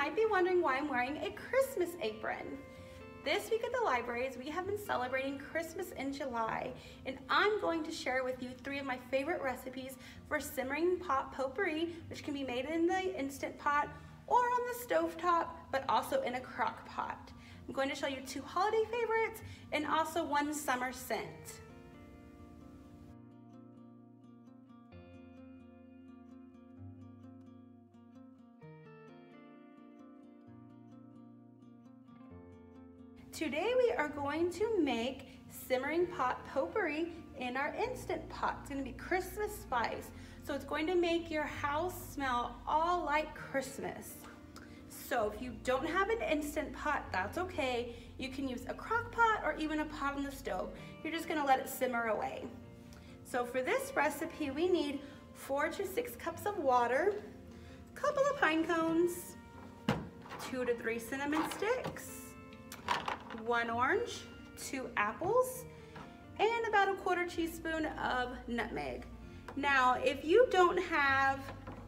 might be wondering why I'm wearing a Christmas apron. This week at the libraries, we have been celebrating Christmas in July, and I'm going to share with you 3 of my favorite recipes for simmering pot potpourri, which can be made in the Instant Pot or on the stovetop, but also in a crock pot. I'm going to show you 2 holiday favorites and also 1 summer scent. Today we are going to make simmering pot potpourri in our Instant Pot. It's going to be Christmas spice, so it's going to make your house smell all like Christmas. So if you don't have an Instant Pot, that's okay. You can use a crock pot or even a pot on the stove. You're just going to let it simmer away. So for this recipe, we need 4 to 6 cups of water, a couple of pine cones, 2 to 3 cinnamon sticks, 1 orange, 2 apples, and about a 1/4 teaspoon of nutmeg. Now, if you don't have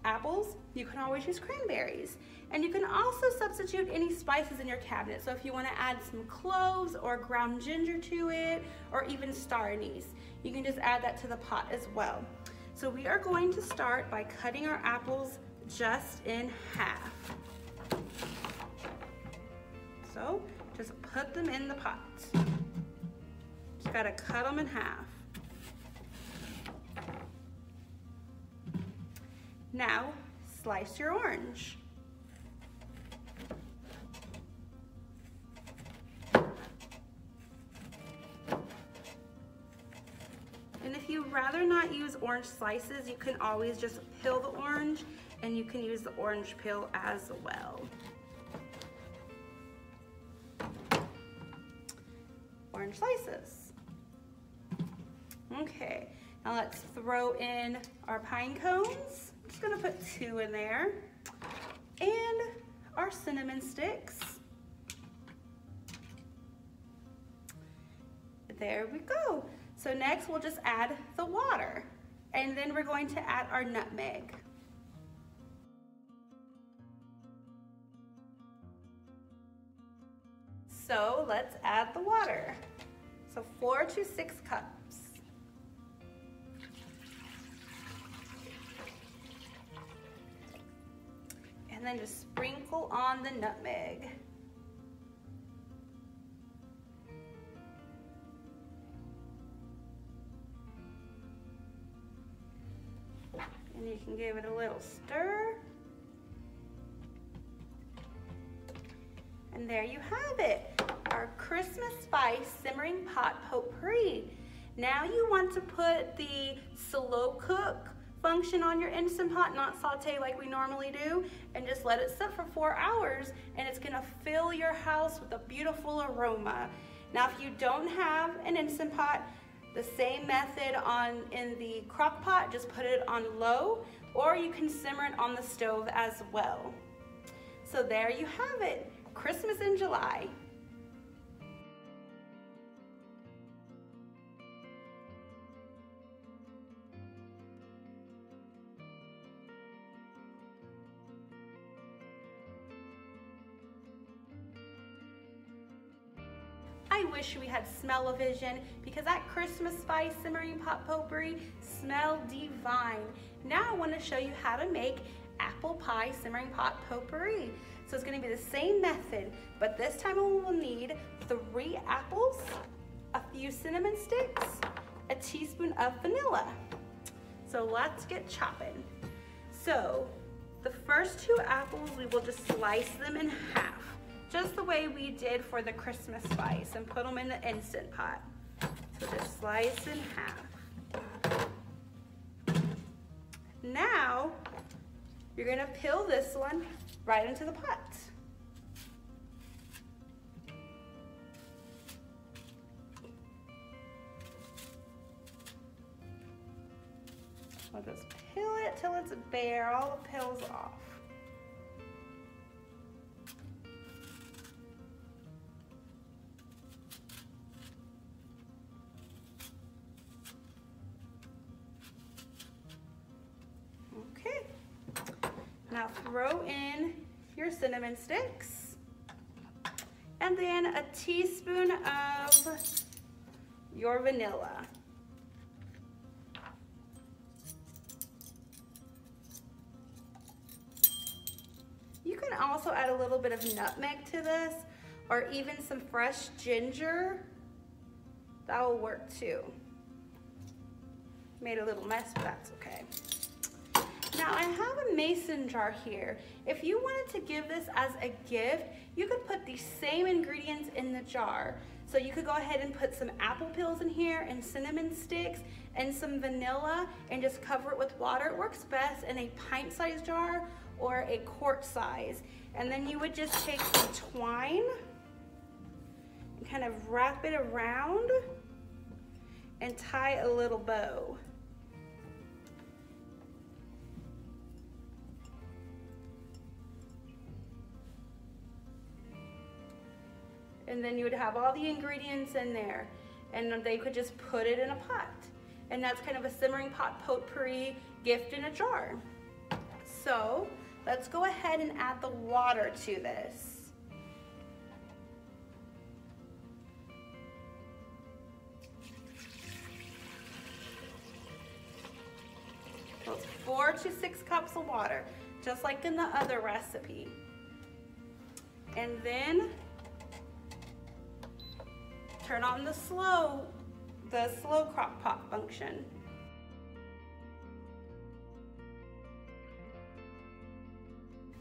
apples, you can always use cranberries. And you can also substitute any spices in your cabinet. So if you want to add some cloves or ground ginger to it, or even star anise, you can just add that to the pot as well. So we are going to start by cutting our apples just in half. So just put them in the pot. Just gotta cut them in half. Now, slice your orange. And if you'd rather not use orange slices, you can always just peel the orange, and you can use the orange peel as well. Orange slices. Okay, now let's throw in our pine cones. I'm just gonna put 2 in there. And our cinnamon sticks. There we go. So next we'll just add the water, and then we're going to add our nutmeg. So let's add the water. So 4 to 6 cups. And then just sprinkle on the nutmeg. And you can give it a little stir. And there you have it, our Christmas spice simmering pot potpourri. Now you want to put the slow cook function on your Instant Pot, not saute like we normally do, and just let it sit for 4 hours, and it's gonna fill your house with a beautiful aroma. Now if you don't have an Instant Pot, the same method in the crock pot, just put it on low, or you can simmer it on the stove as well. So there you have it, Christmas in July. I wish we had smell-o-vision, because that Christmas spice simmering pot potpourri smell divine. Now I want to show you how to make apple pie simmering pot potpourri. So it's going to be the same method, but this time we will need 3 apples, a few cinnamon sticks, a teaspoon of vanilla. So let's get chopping. So the first 2 apples, we will just slice them in half, just the way we did for the Christmas spice, and put them in the Instant Pot. So just slice in half. Now, you're gonna peel this one right into the pot. I'll just peel it till it's bare, all the peels off. Okay, now throw in your cinnamon sticks, and then a teaspoon of your vanilla. You can also add a little bit of nutmeg to this, or even some fresh ginger. That will work too. Made a little mess, but that's okay. Now I have a mason jar here. If you wanted to give this as a gift, you could put the same ingredients in the jar. So you could go ahead and put some apple peels in here and cinnamon sticks and some vanilla and just cover it with water. It works best in a pint-sized jar or a quart size. And then you would just take some twine and kind of wrap it around and tie a little bow. And then you would have all the ingredients in there, and they could just put it in a pot. And that's kind of a simmering pot potpourri gift in a jar. So let's go ahead and add the water to this. So it's 4 to 6 cups of water, just like in the other recipe. And then turn on the slow crock pot function.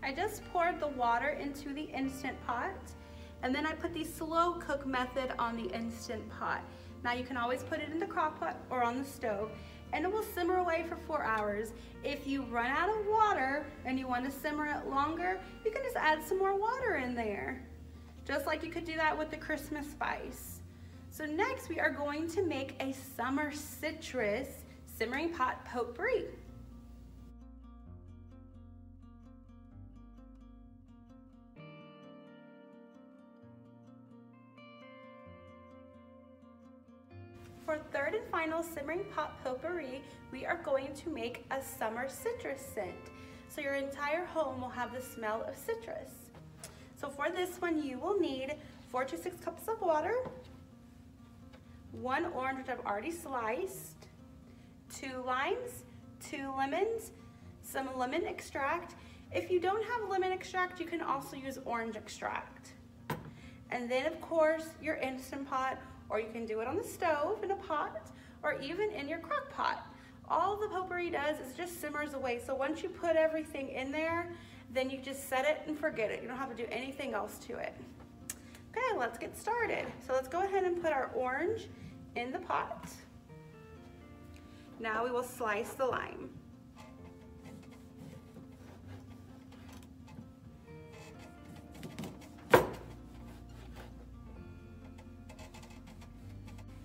I just poured the water into the Instant Pot, and then I put the slow cook method on the Instant Pot. Now you can always put it in the crock pot or on the stove, and it will simmer away for 4 hours. If you run out of water and you want to simmer it longer, you can just add some more water in there. Just like you could do that with the Christmas spice. So next we are going to make a summer citrus simmering pot potpourri. For third and final simmering pot potpourri, we are going to make a summer citrus scent. So your entire home will have the smell of citrus. So for this one, you will need 4 to 6 cups of water, 1 orange, which I've already sliced, 2 limes, 2 lemons, some lemon extract. If you don't have lemon extract, you can also use orange extract. And then of course, your Instant Pot, or you can do it on the stove in a pot, or even in your crock pot. All the potpourri does is just simmers away. So once you put everything in there, then you just set it and forget it. You don't have to do anything else to it. Okay, let's get started. So let's go ahead and put our orange in the pot. Now we will slice the lime.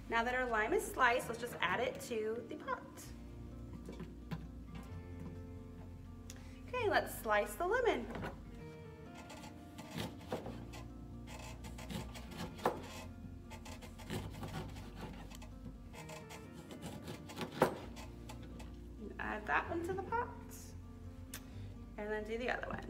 Now that our lime is sliced, let's just add it to the pot. Okay, let's slice the lemon. Add that one to the pot, and then do the other one.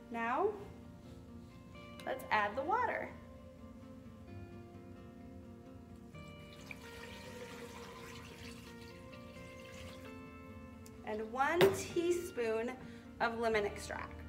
Now, let's add the water. And 1 teaspoon of lemon extract.